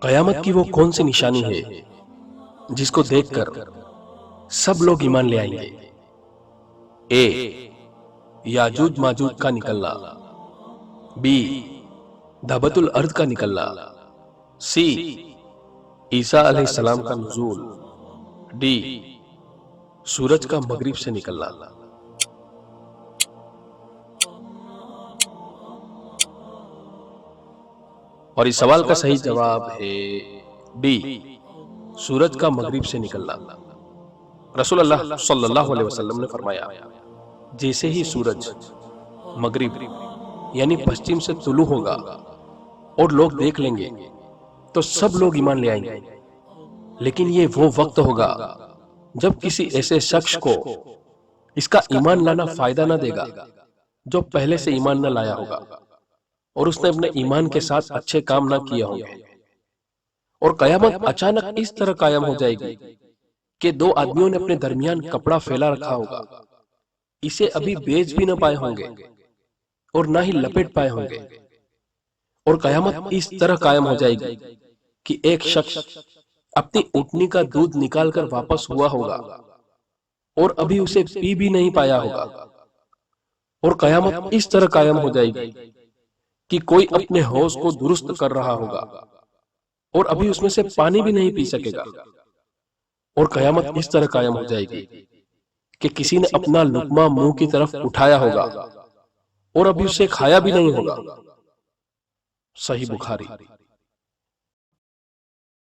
قیامت کی وہ کون سی نشانی ہے جس کو دیکھ کر سب لوگ ایمان لے آئیں گے؟ اے، یاجوج ماجوج کا نکلنا، بی، دھبت الارض کا نکلنا، سی، عیسیٰ علیہ السلام کا نزول، ڈی، سورج کا مغرب سے نکلنا۔ اور اس سوال کا صحیح جواب ہے ڈی، سورج کا مغرب سے نکلنا۔ رسول اللہ صلی اللہ علیہ وسلم نے فرمایا، جیسے ہی سورج مغرب یعنی پشچم سے طلوع ہوگا اور لوگ دیکھ لیں گے تو سب لوگ ایمان لے آئیں گے، لیکن یہ وہ وقت ہوگا جب کسی ایسے شخص کو اس کا ایمان لانا فائدہ نہ دے گا جو پہلے سے ایمان نہ لایا ہوگا اور اس نے اپنے ایمان کے ساتھ اچھے کام نہ کیے ہوں گے۔ اور قیامت اچانک اس طرح قائم ہو جائے گی کہ دو آدمیوں نے اپنے درمیان کپڑا پھیلا رکھا ہوگا، اسے ابھی بیچ بھی نہ پائے ہوں گے اور نہ ہی لپیٹ پائے ہوں گے۔ اور قیامت اس طرح قائم ہو جائے گی کہ ایک شخص اپنی اونٹنی کا دودھ نکال کر واپس ہوا ہوگا اور ابھی اسے پی بھی نہیں پایا ہوگا۔ اور قیامت اس طرح قائم ہو جائے گی کہ کوئی اپنے حوض کو درست کر رہا ہوگا اور ابھی اس میں سے پانی بھی نہیں پی سکے گا۔ اور قیامت اس طرح قائم ہو جائے گی کہ کسی نے اپنا لقمہ منہ کی طرف اٹھایا ہوگا اور ابھی اسے کھایا بھی نہیں ہوگا۔ صحیح بخاری۔